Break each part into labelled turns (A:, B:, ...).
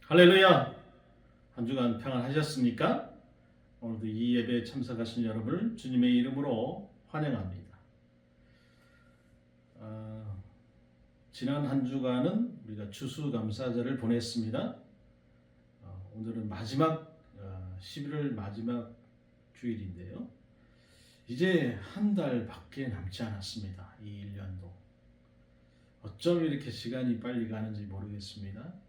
A: 할렐루야! 한 주간 평안하셨습니까? 오늘도 이 예배에 참석하신 여러분을 주님의 이름으로 환영합니다. 지난 한 주간은 우리가 추수감사절을 보냈습니다. 오늘은 마지막 11월 마지막 주일인데요. 이제 한 달밖에 남지 않았습니다. 이 1년도. 어쩜 이렇게 시간이 빨리 가는지 모르겠습니다.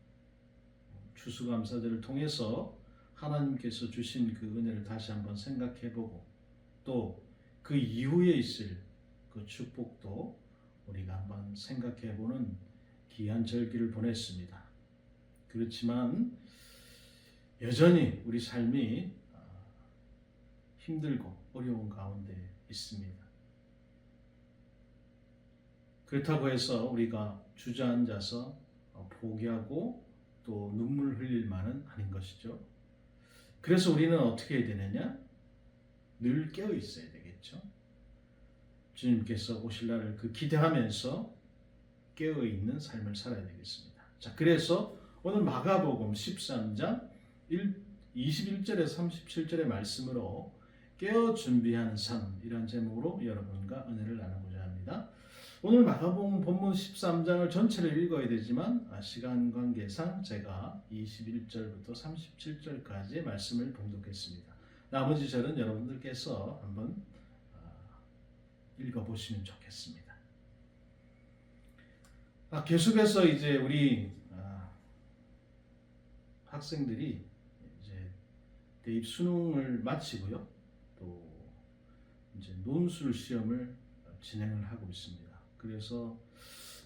A: 추수감사절을 통해서 하나님께서 주신 그 은혜를 다시 한번 생각해보고 또 그 이후에 있을 그 축복도 우리가 한번 생각해보는 귀한 절기를 보냈습니다. 그렇지만 여전히 우리 삶이 힘들고 어려운 가운데 있습니다. 그렇다고 해서 우리가 주저앉아서 포기하고 또 눈물 흘릴 만은 아닌 것이죠. 그래서 우리는 어떻게 해야 되느냐? 늘 깨어 있어야 되겠죠. 주님께서 오실 날을 기대하면서 깨어 있는 삶을 살아야 되겠습니다. 자, 그래서 오늘 마가복음 13장 21절에서 37절의 말씀으로 깨어 준비하는 삶이란 제목으로 여러분과 은혜를 나누고자 합니다. 오늘 마가복음 본문 13장을 전체를 읽어야 되지만 시간 관계상 제가 21절부터 37절까지의 말씀을 봉독했습니다. 나머지 절은 여러분들께서 한번 읽어보시면 좋겠습니다. 계속해서 이제 우리 학생들이 이제 대입 수능을 마치고요, 또 이제 논술 시험을 진행을 하고 있습니다. 그래서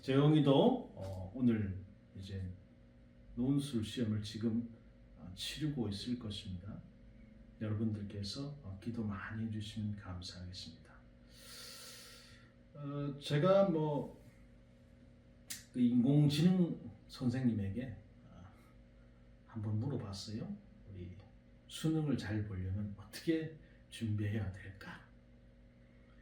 A: 재영이도 오늘 이제 논술 시험을 지금 치르고 있을 것입니다. 여러분들께서 기도 많이 해주시면 감사하겠습니다. 제가 그 인공지능 선생님에게 한번 물어봤어요. 우리 수능을 잘 보려면 어떻게 준비해야 될까?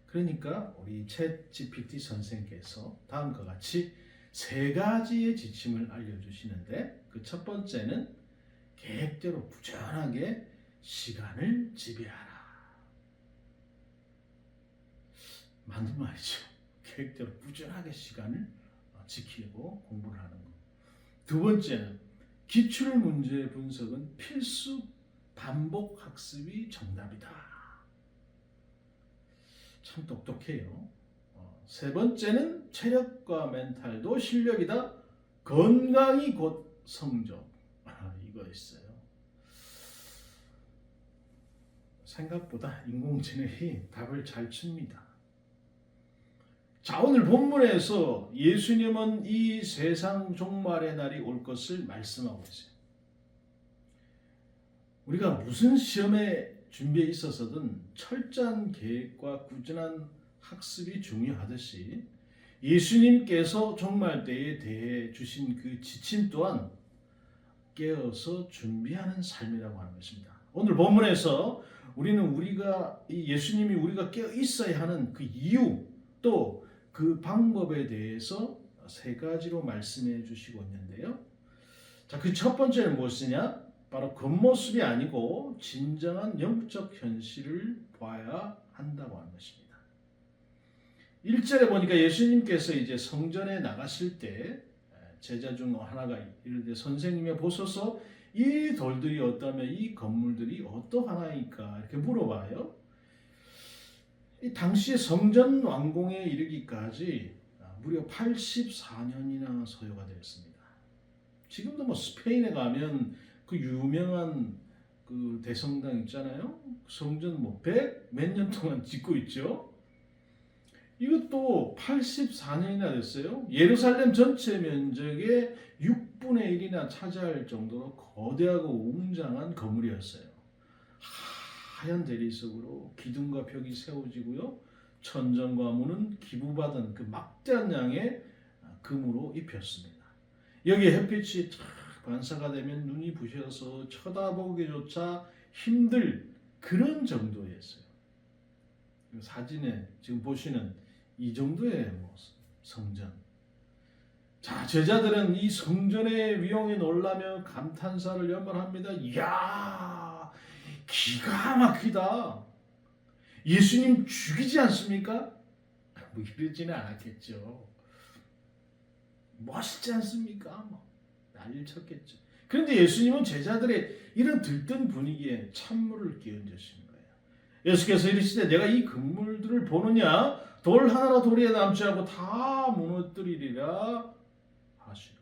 A: 그러니까 우리 챗 GPT 선생께서 다음과 같이 3가지의 지침을 알려주시는데, 그 첫 번째는 계획대로 부지런하게 시간을 지배하라. 맞는 말이죠. 계획대로 부지런하게 시간을 지키고 공부를 하는 것. 두 번째는 기출 문제 분석은 필수 반복 학습이 정답이다. 참 똑똑해요. 세 번째는 체력과 멘탈도 실력이다. 건강이 곧 성적. 이거였어요. 생각보다 인공지능이 답을 잘 칩니다. 자, 오늘 본문에서 예수님은 이 세상 종말의 날이 올 것을 말씀하고 있어요. 우리가 무슨 시험에 준비에 있어서든 철저한 계획과 꾸준한 학습이 중요하듯이 예수님께서 종말 때에 대해 주신 그 지침 또한 깨어서 준비하는 삶이라고 하는 것입니다. 오늘 본문에서 우리는 예수님이 우리가 깨어 있어야 하는 그 이유 또 그 방법에 대해서 3가지로 말씀해 주시고 있는데요. 자, 그 첫 번째는 무엇이냐? 바로 겉모습이 아니고 진정한 영적 현실을 봐야 한다고 하는 것입니다. 1절에 보니까 예수님께서 이제 성전에 나가실 때 제자 중 하나가 이르되 선생님이 보소서 이 돌들이 어떠하며 이 건물들이 어떠하나이까 이렇게 물어봐요. 이 당시에 성전 완공에 이르기까지 무려 84년이나 소요가 되었습니다. 지금도 스페인에 가면 그 유명한 그 대성당 있잖아요. 성전 100 몇 년 동안 짓고 있죠. 이것도 84년이나 됐어요. 예루살렘 전체 면적의 6분의 1이나 차지할 정도로 거대하고 웅장한 건물이었어요. 하얀 대리석으로 기둥과 벽이 세워지고요. 천정과 문은 기부받은 그 막대한 양의 금으로 입혔습니다. 여기에 햇빛이 반사가 되면 눈이 부셔서 쳐다보기조차 힘들 그런 정도였어요. 사진에 지금 보시는 이 정도의 성전. 자, 제자들은 이 성전의 위용에 놀라며 감탄사를 연발합니다. 이야, 기가 막히다. 예수님 죽이지 않습니까? 뭐 이러지는 않았겠죠. 멋있지 않습니까? 뭐 난리를 쳤겠죠. 그런데 예수님은 제자들의 이런 들뜬 분위기에 찬물을 끼얹으신 거예요. 예수께서 이르시되 내가 이 금물들을 보느냐 돌 하나라 돌에 남지 않고 다 무너뜨리리라 하시라.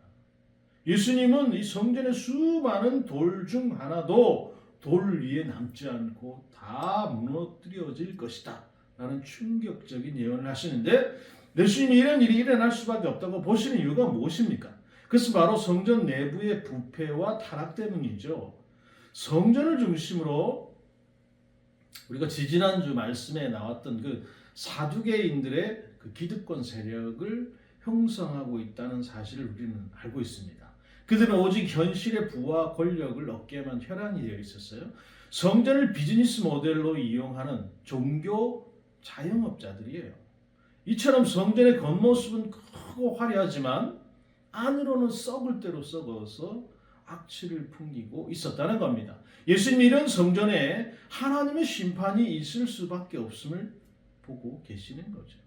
A: 예수님은 이 성전의 수많은 돌 중 하나도 돌 위에 남지 않고 다 무너뜨려질 것이다 라는 충격적인 예언을 하시는데, 예수님이 이런 일이 일어날 수밖에 없다고 보시는 이유가 무엇입니까? 그것은 바로 성전 내부의 부패와 타락 때문이죠. 성전을 중심으로 우리가 지지난주 말씀에 나왔던 그 사두개인들의 그 기득권 세력을 형성하고 있다는 사실을 우리는 알고 있습니다. 그들은 오직 현실의 부와 권력을 얻게만 혈안이 되어 있었어요. 성전을 비즈니스 모델로 이용하는 종교 자영업자들이에요. 이처럼 성전의 겉모습은 크고 화려하지만 안으로는 썩을 대로 썩어서 악취를 풍기고 있었다는 겁니다. 예수님이 이런 성전에 하나님의 심판이 있을 수밖에 없음을 보고 계시는 거죠.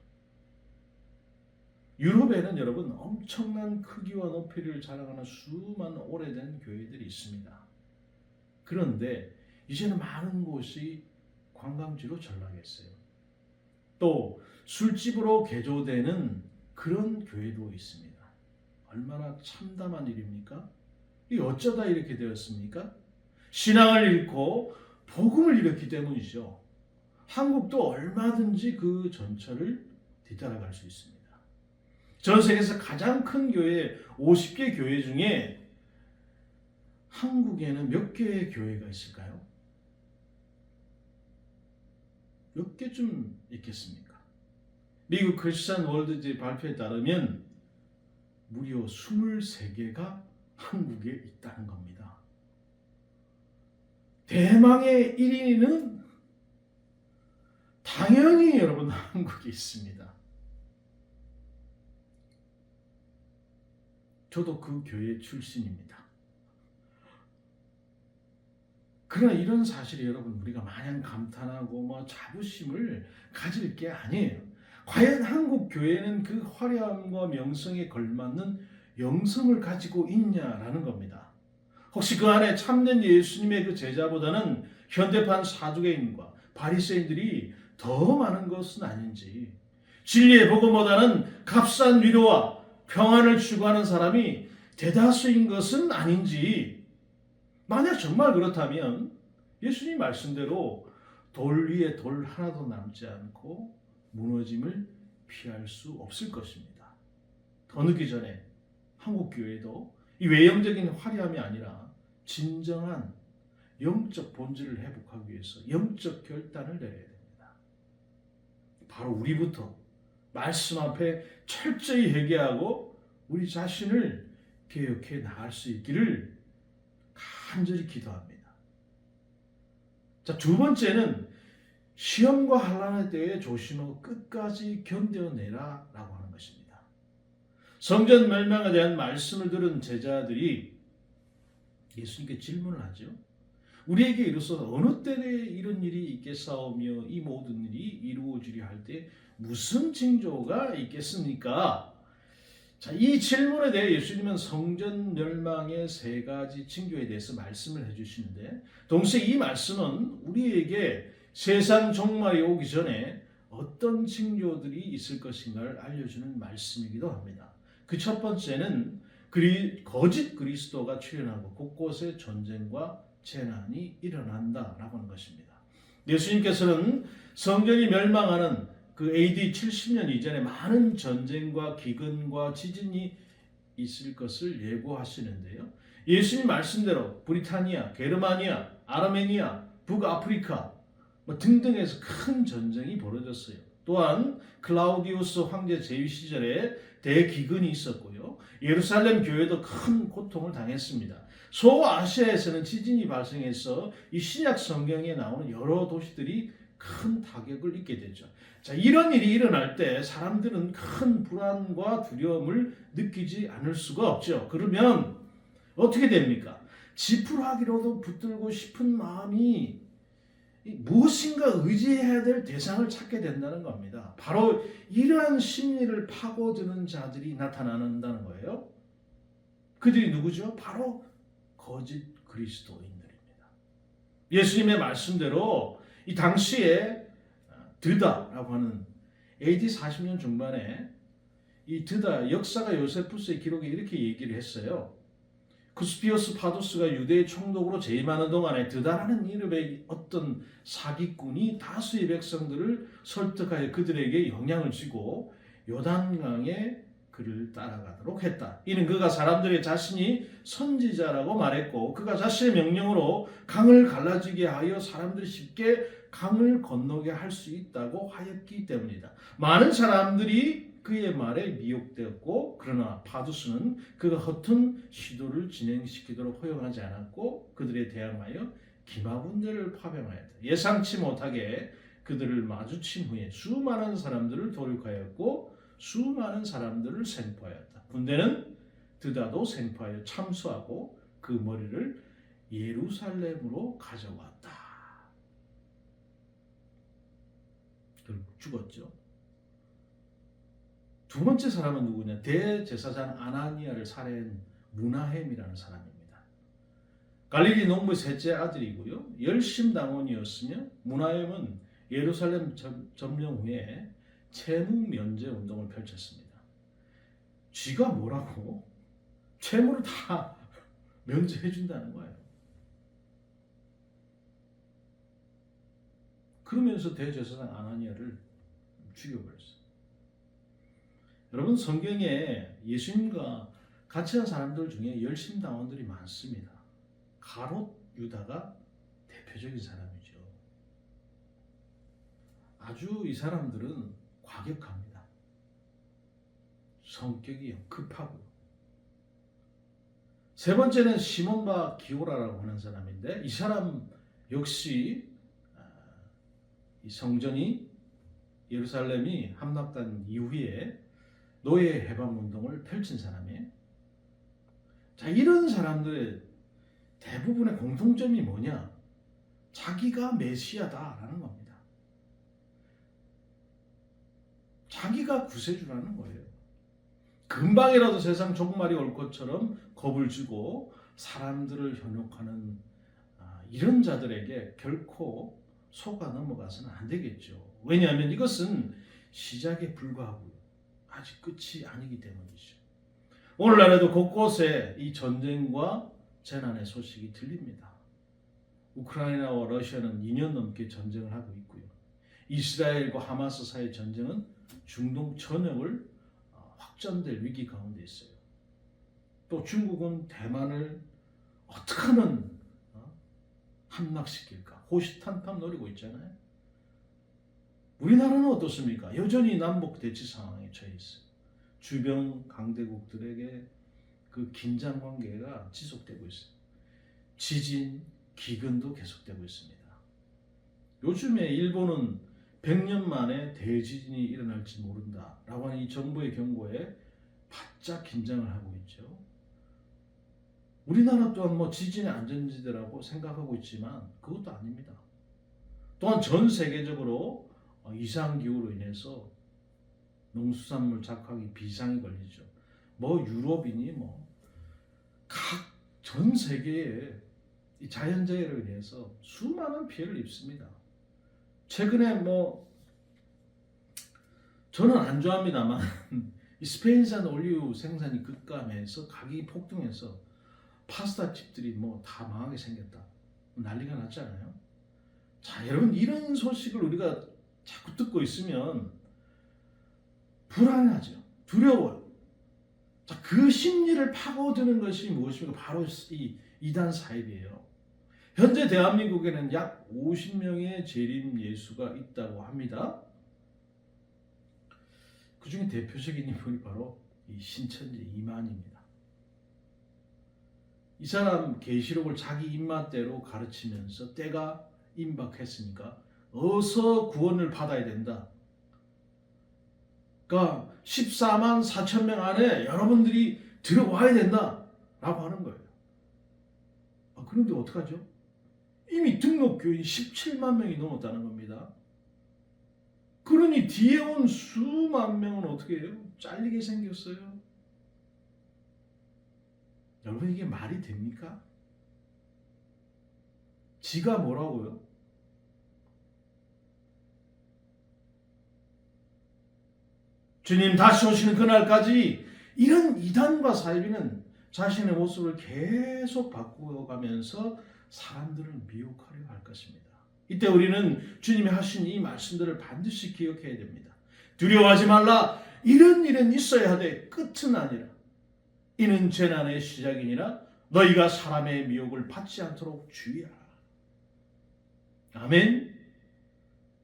A: 유럽에는 여러분 엄청난 크기와 높이를 자랑하는 수많은 오래된 교회들이 있습니다. 그런데 이제는 많은 곳이 관광지로 전락했어요. 또 술집으로 개조되는 그런 교회도 있습니다. 얼마나 참담한 일입니까? 이 어쩌다 이렇게 되었습니까? 신앙을 잃고 복음을 잃었기 때문이죠. 한국도 얼마든지 그 전철을 뒤따라갈 수 있습니다. 전 세계에서 가장 큰 교회 50개 교회 중에 한국에는 몇 개의 교회가 있을까요? 몇 개쯤 있겠습니까? 미국 크리스천 월드지 발표에 따르면 무려 23개가 한국에 있다는 겁니다. 대망의 1위는 당연히 여러분 한국에 있습니다. 저도 그 교회 출신입니다. 그러나 이런 사실이 여러분 우리가 마냥 감탄하고 자부심을 가질 게 아니에요. 과연 한국 교회는 그 화려함과 명성에 걸맞는 영성을 가지고 있냐라는 겁니다. 혹시 그 안에 참된 예수님의 그 제자보다는 현대판 사두개인과 바리새인들이 더 많은 것은 아닌지, 진리의 복음보다는 값싼 위로와 평안을 추구하는 사람이 대다수인 것은 아닌지, 만약 정말 그렇다면 예수님 말씀대로 돌 위에 돌 하나도 남지 않고 무너짐을 피할 수 없을 것입니다. 더 늦기 전에 한국 교회도 이 외형적인 화려함이 아니라 진정한 영적 본질을 회복하기 위해서 영적 결단을 내려야 됩니다. 바로 우리부터 말씀 앞에 철저히 회개하고 우리 자신을 개혁해 나갈 수 있기를 간절히 기도합니다. 자, 두 번째는 시험과 환난에 대해 조심하고 끝까지 견뎌내라 라고 하는 것입니다. 성전 멸망에 대한 말씀을 들은 제자들이 예수님께 질문을 하죠. 우리에게 이르소서 어느 때에 이런 일이 있겠사오며 이 모든 일이 이루어지리 할 때 무슨 징조가 있겠습니까? 자, 이 질문에 대해 예수님은 성전 멸망의 세 가지 징조에 대해서 말씀을 해주시는데, 동시에 이 말씀은 우리에게 세상 종말이 오기 전에 어떤 징조들이 있을 것인가를 알려주는 말씀이기도 합니다. 그 첫 번째는 거짓 그리스도가 출현하고 곳곳에 전쟁과 재난이 일어난다라고 하는 것입니다. 예수님께서는 성전이 멸망하는 그 AD 70년 이전에 많은 전쟁과 기근과 지진이 있을 것을 예고하시는데요. 예수님 말씀대로 브리타니아, 게르마니아, 아르메니아, 북아프리카 등등에서 큰 전쟁이 벌어졌어요. 또한 클라우디우스 황제 제위 시절에 대기근이 있었고요. 예루살렘 교회도 큰 고통을 당했습니다. 소아시아에서는 지진이 발생해서 이 신약 성경에 나오는 여러 도시들이 큰 타격을 입게 되죠. 자, 이런 일이 일어날 때 사람들은 큰 불안과 두려움을 느끼지 않을 수가 없죠. 그러면 어떻게 됩니까? 지푸라기로도 붙들고 싶은 마음이 무엇인가 의지해야 될 대상을 찾게 된다는 겁니다. 바로 이러한 심리를 파고드는 자들이 나타난다는 거예요. 그들이 누구죠? 바로 거짓 그리스도인들입니다. 예수님의 말씀대로 이 당시에 드다라고 하는 AD 40년 중반에 이 드다 역사가 요세푸스의 기록에 이렇게 얘기를 했어요. 쿠스피어스 파도스가 유대의 총독으로 재임하는 동안에 드다라는 이름의 어떤 사기꾼이 다수의 백성들을 설득하여 그들에게 영향을 주고 요단강에 그를 따라가도록 했다. 이는 그가 사람들의 자신이 선지자라고 말했고 그가 자신의 명령으로 강을 갈라지게 하여 사람들이 쉽게 강을 건너게 할 수 있다고 하였기 때문이다. 많은 사람들이 그의 말에 미혹되었고 그러나 파두스는 그가 허튼 시도를 진행시키도록 허용하지 않았고 그들에 대항하여 기마군대를 파병하였다. 예상치 못하게 그들을 마주친 후에 수많은 사람들을 도륙하였고 수많은 사람들을 생포하였다. 군대는 드다도 생포하여 참수하고 그 머리를 예루살렘으로 가져왔다. 결국 죽었죠. 두 번째 사람은 누구냐? 대제사장 아나니아를 살해한 무나헴이라는 사람입니다. 갈릴리 농부의 셋째 아들이고요. 열심당원이었으며 무나헴은 예루살렘 점령 후에 채무 면제 운동을 펼쳤습니다. 쥐가 뭐라고? 채무를 다 면제해 준다는 거예요. 그러면서 대제사장 아나니아를 죽여버렸어요. 여러분 성경에 예수님과 같이 한 사람들 중에 열심당원들이 많습니다. 가롯 유다가 대표적인 사람이죠. 아주 이 사람들은 과격합니다. 성격이 급하고요. 세 번째는 시몬 바 기오라라고 하는 사람인데 이 사람 역시 이 성전이 예루살렘이 함락된 이후에 노예 해방 운동을 펼친 사람이에요. 자, 이런 사람들의 대부분의 공통점이 뭐냐? 자기가 메시아다라는 겁니다. 자기가 구세주라는 거예요. 금방이라도 세상 종말이 올 것처럼 겁을 주고 사람들을 현혹하는 이런 자들에게 결코 속아 넘어가서는 안 되겠죠. 왜냐하면 이것은 시작에 불과하고요. 아직 끝이 아니기 때문이죠. 오늘날에도 곳곳에 이 전쟁과 재난의 소식이 들립니다. 우크라이나와 러시아는 2년 넘게 전쟁을 하고 있고요. 이스라엘과 하마스 사이의 전쟁은 중동 전역을 확전될 위기 가운데 있어요. 또 중국은 대만을 어떻게 하면 함락시킬까? 호시탄탐 노리고 있잖아요. 우리나라는 어떻습니까? 여전히 남북 대치 상황에 처해 있어요. 주변 강대국들에게 그 긴장 관계가 지속되고 있어요. 지진, 기근도 계속되고 있습니다. 요즘에 일본은 100년 만에 대지진이 일어날지 모른다라고 하는 이 정부의 경고에 바짝 긴장을 하고 있죠. 우리나라 또한 뭐 지진의 안전지대라고 생각하고 있지만 그것도 아닙니다. 또한 전 세계적으로 이상기후로 인해서 농수산물 작황이 비상이 걸리죠. 뭐 유럽이니 뭐 각 전 세계에 이 자연재해로 인해서 수많은 피해를 입습니다. 최근에 뭐 저는 안 좋아합니다만 이 스페인산 올리브 생산이 급감해서 가격이 폭등해서 파스타 집들이 뭐 다 망하게 생겼다. 난리가 났잖아요. 자, 여러분 이런 소식을 우리가 자꾸 듣고 있으면 불안하죠. 두려워요. 자, 그 심리를 파고드는 것이 무엇입니까? 바로 이 이단 사입이에요. 현재 대한민국에는 약 50명의 재림 예수가 있다고 합니다. 그 중에 대표적인 인물이 바로 이 신천지 이만희입니다. 이 사람 계시록을 자기 입맛대로 가르치면서 때가 임박했으니까 어서 구원을 받아야 된다. 그러니까 14만 4천 명 안에 여러분들이 들어와야 된다라고 하는 거예요. 그런데 어떡하죠? 이미 등록 교인 17만 명이 넘었다는 겁니다. 그러니 뒤에 온 수만 명은 어떻게 해요? 잘리게 생겼어요. 여러분 이게 말이 됩니까? 지가 뭐라고요? 주님 다시 오시는 그날까지 이런 이단과 사이비는 자신의 모습을 계속 바꾸어가면서 사람들을 미혹하려 할 것입니다. 이때 우리는 주님이 하신 이 말씀들을 반드시 기억해야 됩니다. 두려워하지 말라. 이런 일은 있어야 하되 끝은 아니라 이는 재난의 시작이니라. 너희가 사람의 미혹을 받지 않도록 주의하라. 아멘.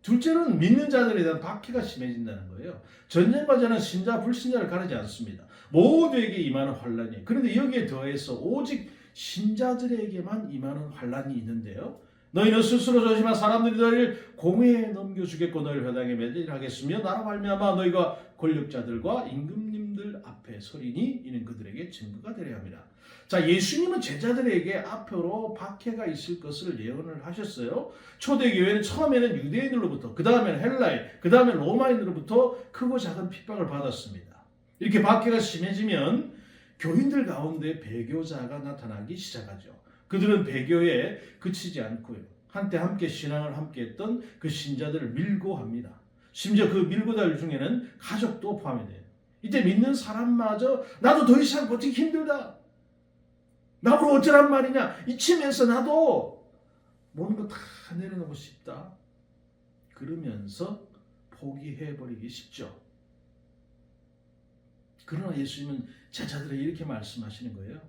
A: 둘째로는 믿는 자들에 대한 박해가 심해진다는 거예요. 전쟁과제는 신자 불신자를 가리지 않습니다. 모두에게 임하는 환란이에요. 그런데 여기에 더해서 오직 신자들에게만 임하는 환란이 있는데요. 너희는 스스로 조심하 사람들이 너희를 공회에 넘겨주겠고 너희를 회당에 매질하겠으며 나로 말미암아 너희가 권력자들과 임금님들 앞에 서리니 이는 그들에게 증거가 되려 함이라. 자, 예수님은 제자들에게 앞으로 박해가 있을 것을 예언을 하셨어요. 초대교회는 처음에는 유대인들로부터, 그 다음에는 헬라인, 그 다음에 로마인으로부터 크고 작은 핍박을 받았습니다. 이렇게 박해가 심해지면 교인들 가운데 배교자가 나타나기 시작하죠. 그들은 배교에 그치지 않고요. 한때 함께 신앙을 함께했던 그 신자들을 밀고 합니다. 심지어 그 밀고 달 중에는 가족도 포함이 돼요. 이때 믿는 사람마저 나도 더 이상 버티기 힘들다. 나보고 어쩌란 말이냐. 이치면서 나도 모든 거 다 내려놓고 싶다. 그러면서 포기해버리기 쉽죠. 그러나 예수님은 제자들에게 이렇게 말씀하시는 거예요.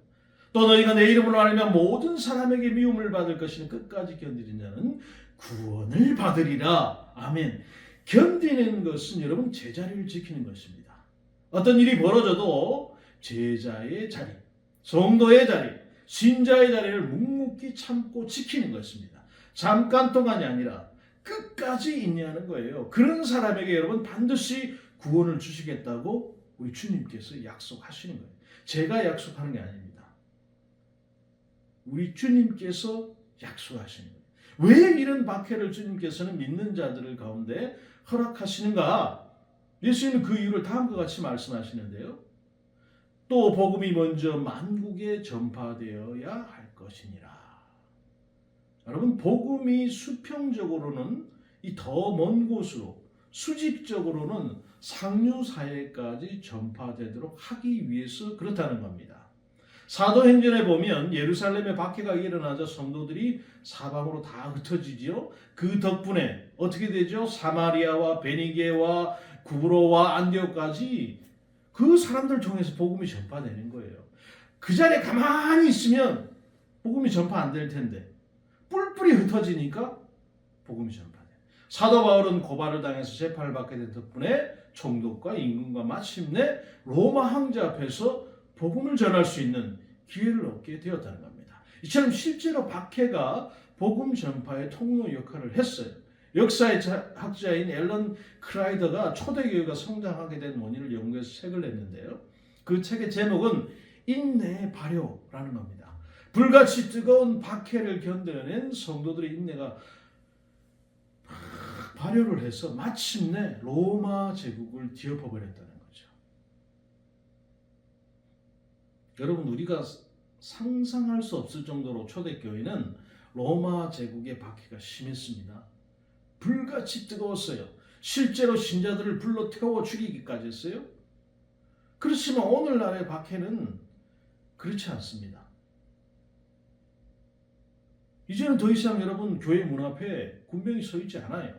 A: 또 너희가 내 이름으로 알면 모든 사람에게 미움을 받을 것이니 끝까지 견디는 자는 구원을 받으리라. 아멘. 견디는 것은 여러분 제자리를 지키는 것입니다. 어떤 일이 벌어져도 제자의 자리, 성도의 자리, 신자의 자리를 묵묵히 참고 지키는 것입니다. 잠깐 동안이 아니라 끝까지 인내하는 거예요. 그런 사람에게 여러분 반드시 구원을 주시겠다고 우리 주님께서 약속하시는 거예요. 제가 약속하는 게 아닙니다. 우리 주님께서 약속하시는 거예요. 왜 이런 박해를 주님께서는 믿는 자들을 가운데 허락하시는가? 예수님은 그 이유를 다음과 같이 말씀하시는데요. 또 복음이 먼저 만국에 전파되어야 할 것이니라. 여러분 복음이 수평적으로는 이 더 먼 곳으로 수직적으로는 상류 사회까지 전파되도록 하기 위해서 그렇다는 겁니다. 사도행전에 보면 예루살렘에 박해가 일어나자 성도들이 사방으로 다 흩어지지요. 그 덕분에 어떻게 되죠? 사마리아와 베니게와 구브로와 안디옥까지 그 사람들 통해서 복음이 전파되는 거예요. 그 자리에 가만히 있으면 복음이 전파 안 될 텐데 뿔뿔이 흩어지니까 복음이 전파돼요. 사도 바울은 고발을 당해서 재판을 받게 된 덕분에 총독과 임금과 마침내 로마 황제 앞에서 복음을 전할 수 있는 기회를 얻게 되었다는 겁니다. 이처럼 실제로 박해가 복음 전파의 통로 역할을 했어요. 역사의 학자인 앨런 크라이더가 초대교회가 성장하게 된 원인을 연구해서 책을 냈는데요. 그 책의 제목은 인내의 발효라는 겁니다. 불같이 뜨거운 박해를 견뎌낸 성도들의 인내가 발효를 해서 마침내 로마 제국을 뒤엎어버렸다는 거죠. 여러분 우리가 상상할 수 없을 정도로 초대교회는 로마 제국의 박해가 심했습니다. 불같이 뜨거웠어요. 실제로 신자들을 불러 태워 죽이기까지 했어요. 그렇지만 오늘날의 박해는 그렇지 않습니다. 이제는 더 이상 여러분 교회 문 앞에 군병이 서 있지 않아요.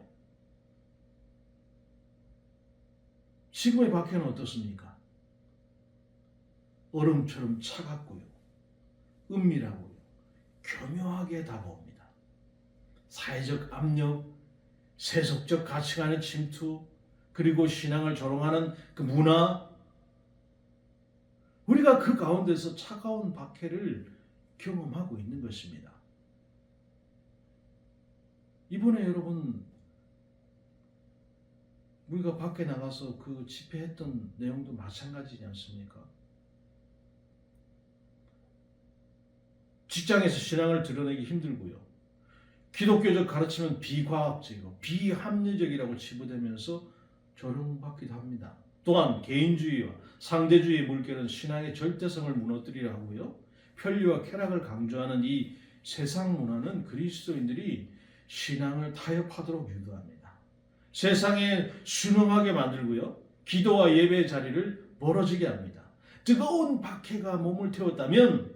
A: 지금의 박해는 어떻습니까? 얼음처럼 차갑고요. 은밀하고요. 교묘하게 다가옵니다. 사회적 압력, 세속적 가치관의 침투, 그리고 신앙을 조롱하는 그 문화, 우리가 그 가운데서 차가운 박해를 경험하고 있는 것입니다. 이번에 여러분 우리가 밖에 나가서 그 집회했던 내용도 마찬가지지 않습니까? 직장에서 신앙을 드러내기 힘들고요. 기독교적 가르침은 비과학적이고 비합리적이라고 치부되면서 조롱받기도 합니다. 또한 개인주의와 상대주의의 물결은 신앙의 절대성을 무너뜨리려 하고요. 편리와 쾌락을 강조하는 이 세상 문화는 그리스도인들이 신앙을 타협하도록 유도합니다. 세상에 순응하게 만들고요. 기도와 예배의 자리를 멀어지게 합니다. 뜨거운 박해가 몸을 태웠다면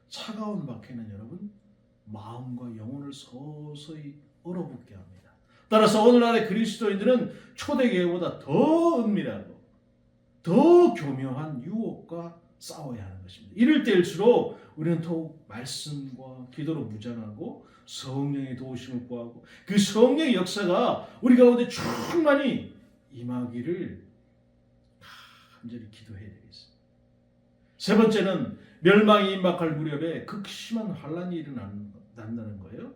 A: 차가운 박해는 여러분 마음과 영혼을 서서히 얼어붙게 합니다. 따라서 오늘날의 그리스도인들은 초대교회보다 더 은밀하고 더 교묘한 유혹과 싸워야 하는 것입니다. 이럴 때일수록 우리는 더욱 말씀과 기도로 무장하고 성령의 도우심을 구하고 그 성령의 역사가 우리 가운데 충만히 임하기를 간절히 기도해야 되겠습니다. 세 번째는 멸망이 임박할 무렵에 극심한 환란이 일어난다는 거예요.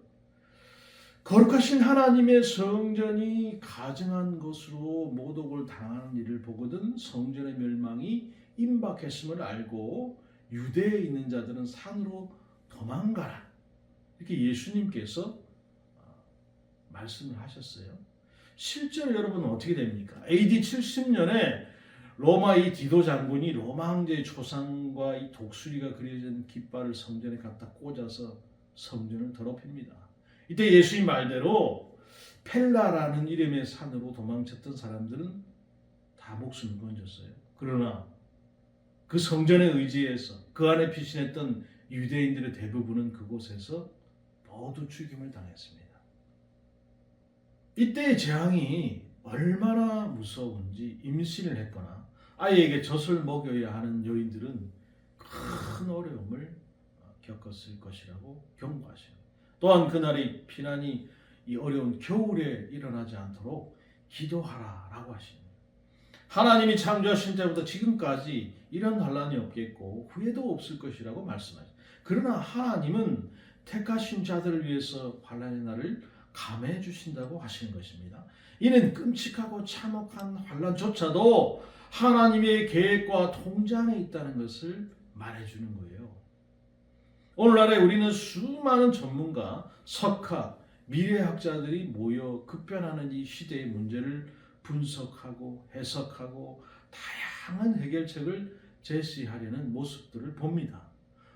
A: 거룩하신 하나님의 성전이 가증한 것으로 모독을 당하는 일을 보거든 성전의 멸망이 임박했음을 알고 유대에 있는 자들은 산으로 도망가라. 이렇게 예수님께서 말씀을 하셨어요. 실제로 여러분 어떻게 됩니까? AD 70년에 로마 이 디도 장군이 로마 황제의 초상과 이 독수리가 그려진 깃발을 성전에 갖다 꽂아서 성전을 더럽힙니다. 이때 예수님 말대로 펠라라는 이름의 산으로 도망쳤던 사람들은 다 목숨을 건졌어요. 그러나 그 성전에 의지해서 그 안에 피신했던 유대인들의 대부분은 그곳에서 모두 죽임을 당했습니다. 이때의 재앙이 얼마나 무서운지 임신을 했거나 아이에게 젖을 먹여야 하는 여인들은 큰 어려움을 겪었을 것이라고 경고하십니다. 또한 그날의 피난이 이 어려운 겨울에 일어나지 않도록 기도하라라고 하십니다. 하나님이 창조하신 때부터 지금까지 이런 환란이 없겠고 후회도 없을 것이라고 말씀하십니다. 그러나 하나님은 택하신 자들을 위해서 환란의 날을 감해 주신다고 하시는 것입니다. 이는 끔찍하고 참혹한 환란조차도 하나님의 계획과 통장에 있다는 것을 말해주는 거예요. 오늘날에 우리는 수많은 전문가, 석학, 미래학자들이 모여 급변하는 이 시대의 문제를 분석하고 해석하고 다양한 해결책을 제시하려는 모습들을 봅니다.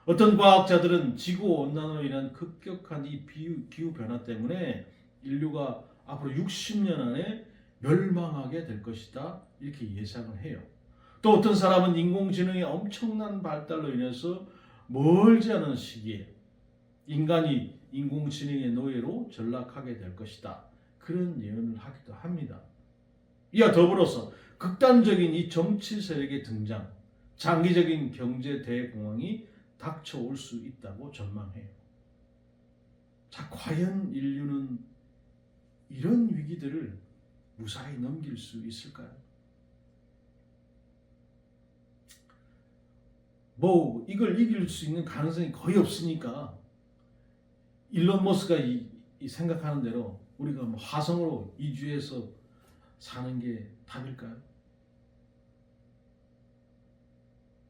A: 어떤 과학자들은 지구온난화로 인한 급격한 이 기후변화 때문에 인류가 앞으로 60년 안에 멸망하게 될 것이다 이렇게 예상을 해요. 또 어떤 사람은 인공지능의 엄청난 발달로 인해서 멀지 않은 시기에 인간이 인공지능의 노예로 전락하게 될 것이다. 그런 예언을 하기도 합니다. 이와 더불어서 극단적인 이 정치 세력의 등장, 장기적인 경제 대공황이 닥쳐올 수 있다고 전망해요. 자, 과연 인류는 이런 위기들을 무사히 넘길 수 있을까요? 이걸 이길 수 있는 가능성이 거의 없으니까 일론 머스크가 생각하는 대로 우리가 화성으로 이주해서 사는 게 답일까요?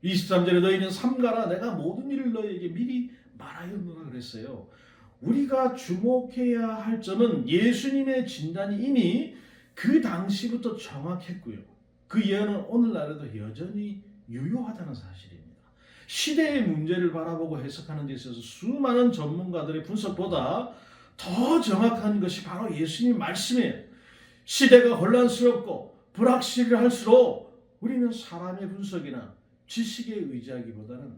A: 23절에 너희는 삼가라 내가 모든 일을 너희에게 미리 말하였노라 그랬어요. 우리가 주목해야 할 점은 예수님의 진단이 이미 그 당시부터 정확했고요. 그 예언은 오늘날에도 여전히 유효하다는 사실입니다. 시대의 문제를 바라보고 해석하는 데 있어서 수많은 전문가들의 분석보다 더 정확한 것이 바로 예수님 말씀이에요. 시대가 혼란스럽고 불확실할수록 우리는 사람의 분석이나 지식에 의지하기보다는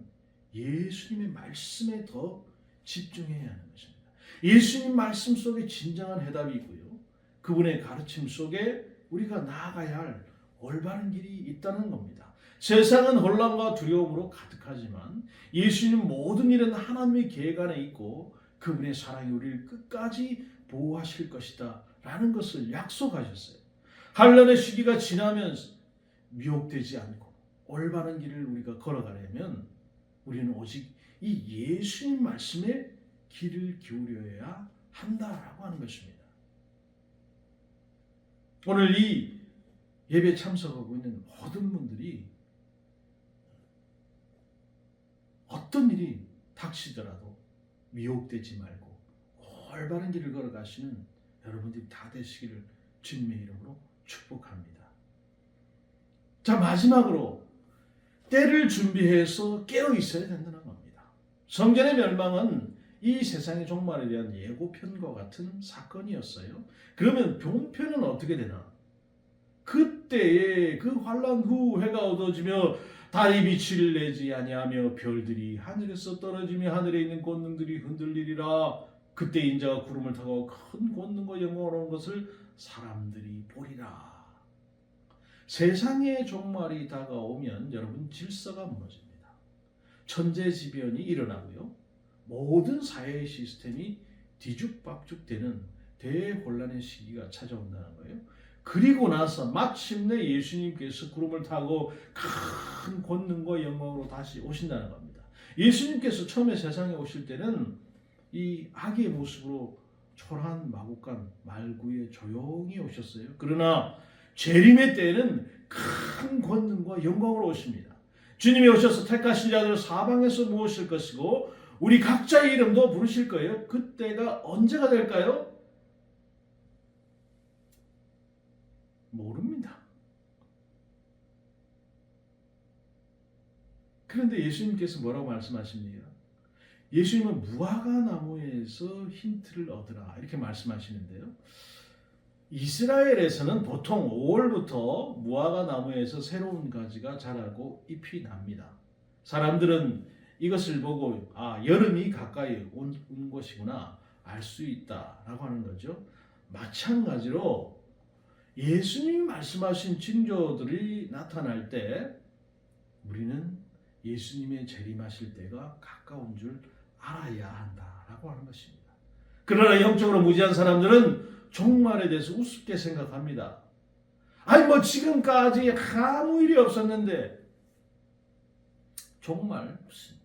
A: 예수님의 말씀에 더 집중해야 하는 것입니다. 예수님 말씀 속에 진정한 해답이 있고요. 그분의 가르침 속에 우리가 나아가야 할 올바른 길이 있다는 겁니다. 세상은 혼란과 두려움으로 가득하지만 예수님 모든 일은 하나님의 계획 안에 있고 그분의 사랑이 우리를 끝까지 보호하실 것이다 라는 것을 약속하셨어요. 환난의 시기가 지나면 미혹되지 않고 올바른 길을 우리가 걸어가려면 우리는 오직 이 예수님 말씀에 귀를 기울여야 한다라고 하는 것입니다. 오늘 이 예배 참석하고 있는 모든 분들이 어떤 일이 닥치더라도 미혹되지 말고 올바른 길을 걸어가시는 여러분들이 다 되시기를 주님의 이름으로 축복합니다. 자, 마지막으로 때를 준비해서 깨어 있어야 된다는 겁니다. 성전의 멸망은 이 세상의 종말에 대한 예고편과 같은 사건이었어요. 그러면 본편은 어떻게 되나? 그때에 그 환란 후 해가 어두워지며 달이 빛을 내지 아니하며 별들이 하늘에서 떨어지며 하늘에 있는 권능들이 흔들리리라. 그때 인자가 구름을 타고 큰 권능과 영광으로 것을 사람들이 보리라. 세상의 종말이 다가오면 여러분 질서가 무너집니다. 천재지변이 일어나고요. 모든 사회의 시스템이 뒤죽박죽되는 대혼란의 시기가 찾아온다는 거예요. 그리고 나서 마침내 예수님께서 구름을 타고 큰 권능과 영광으로 다시 오신다는 겁니다. 예수님께서 처음에 세상에 오실 때는 이 아기의 모습으로 초라한 마구간 말구에 조용히 오셨어요. 그러나 재림의 때에는 큰 권능과 영광으로 오십니다. 주님이 오셔서 택하신 자들을 사방에서 모으실 것이고 우리 각자의 이름도 부르실 거예요. 그때가 언제가 될까요? 모릅니다. 그런데 예수님께서 뭐라고 말씀하십니까? 예수님은 무화과 나무에서 힌트를 얻으라 이렇게 말씀하시는데요. 이스라엘에서는 보통 5월부터 무화과 나무에서 새로운 가지가 자라고 잎이 납니다. 사람들은 이것을 보고 여름이 가까이 온 것이구나 알 수 있다라고 하는 거죠. 마찬가지로 예수님이 말씀하신 징조들이 나타날 때 우리는 예수님의 재림하실 때가 가까운 줄 알아야 한다라고 하는 것입니다. 그러나 영적으로 무지한 사람들은 종말에 대해서 우습게 생각합니다. 아니 지금까지 아무 일이 없었는데 종말 무슨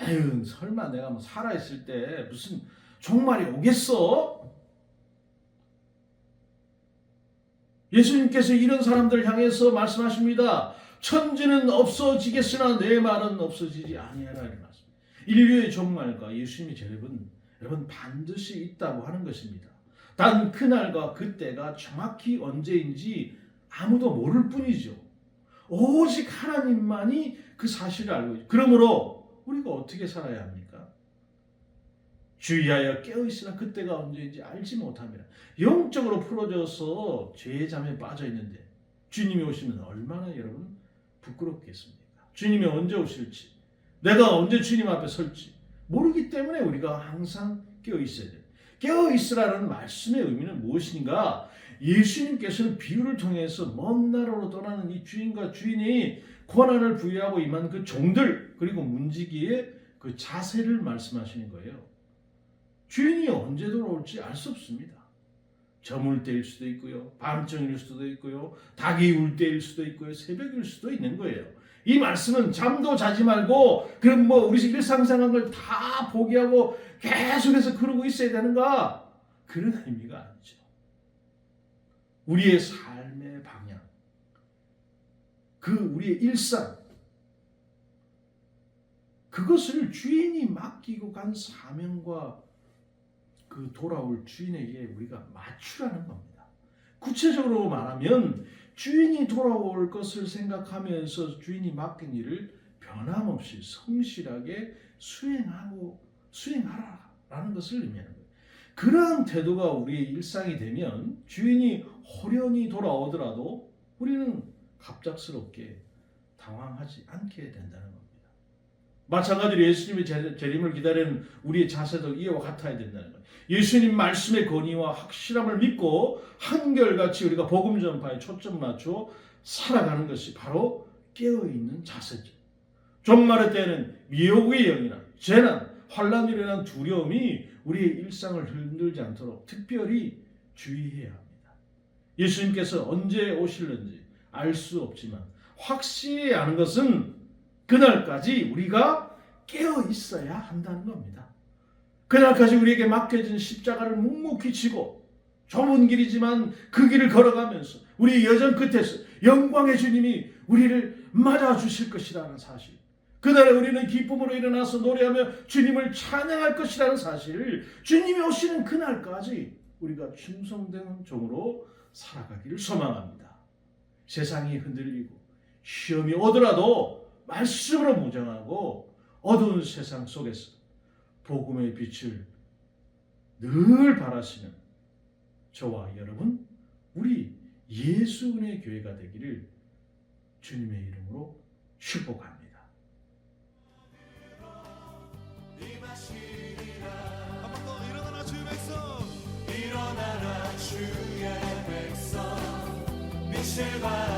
A: 에휴 설마 내가 살아있을 때 무슨 종말이 오겠어? 예수님께서 이런 사람들을 향해서 말씀하십니다. 천지는 없어지겠으나 내 말은 없어지지 아니하라 이런 말씀. 인류의 종말과 예수님의 재림은 여러분 반드시 있다고 하는 것입니다. 단 그날과 그때가 정확히 언제인지 아무도 모를 뿐이죠. 오직 하나님만이 그 사실을 알고 있죠. 그러므로 우리가 어떻게 살아야 합니까? 주의하여 깨어있으나 그때가 언제인지 알지 못합니다. 영적으로 풀어져서 죄의 잠에 빠져 있는데 주님이 오시면 얼마나 여러분 부끄럽겠습니까? 주님이 언제 오실지, 내가 언제 주님 앞에 설지 모르기 때문에 우리가 항상 깨어있어야 돼요. 깨어있으라는 말씀의 의미는 무엇인가? 예수님께서는 비유를 통해서 먼 나라로 떠나는 이 주인과 주인이 권한을 부여하고 임한 그 종들 그리고 문지기의 그 자세를 말씀하시는 거예요. 주인이 언제 돌아올지 알 수 없습니다. 저물 때일 수도 있고요. 밤중일 수도 있고요. 닭이 울 때일 수도 있고요. 새벽일 수도 있는 거예요. 이 말씀은 잠도 자지 말고 그럼 우리 일상생활 걸 다 포기하고 계속해서 그러고 있어야 되는가? 그런 의미가 아니죠. 우리의 삶의 방향, 우리의 일상, 그것을 주인이 맡기고 간 사명과 그 돌아올 주인에게 우리가 맞추라는 겁니다. 구체적으로 말하면 주인이 돌아올 것을 생각하면서 주인이 맡긴 일을 변함없이 성실하게 수행하라라는 것을 의미하는 거예요. 그러한 태도가 우리의 일상이 되면 주인이 호련히 돌아오더라도 우리는 갑작스럽게 당황하지 않게 된다는 겁니다. 마찬가지로 예수님의 재림을 기다리는 우리의 자세도 이와 같아야 된다는 거예요. 예수님 말씀의 권위와 확실함을 믿고 한결같이 우리가 복음 전파에 초점 맞춰 살아가는 것이 바로 깨어있는 자세죠. 종말의 때에는 미혹의 영이나 재난, 환란으로 인한 두려움이 우리의 일상을 흔들지 않도록 특별히 주의해야 합니다. 예수님께서 언제 오실는지 알 수 없지만 확실히 아는 것은 그날까지 우리가 깨어 있어야 한다는 겁니다. 그날까지 우리에게 맡겨진 십자가를 묵묵히 지고 좁은 길이지만 그 길을 걸어가면서 우리 여정 끝에서 영광의 주님이 우리를 맞아주실 것이라는 사실, 그날에 우리는 기쁨으로 일어나서 노래하며 주님을 찬양할 것이라는 사실, 주님이 오시는 그날까지 우리가 충성된 종으로 살아가기를 소망합니다. 세상이 흔들리고 시험이 오더라도 말씀으로 무장하고 어두운 세상 속에서 복음의 빛을 늘 발하시는 저와 여러분, 우리 예수 은혜 교회가 되기를 주님의 이름으로 축복합니다.
B: 한 번 더 일어나라 주의 백성,
C: 일어나라 주의 백성, 빛을 발하라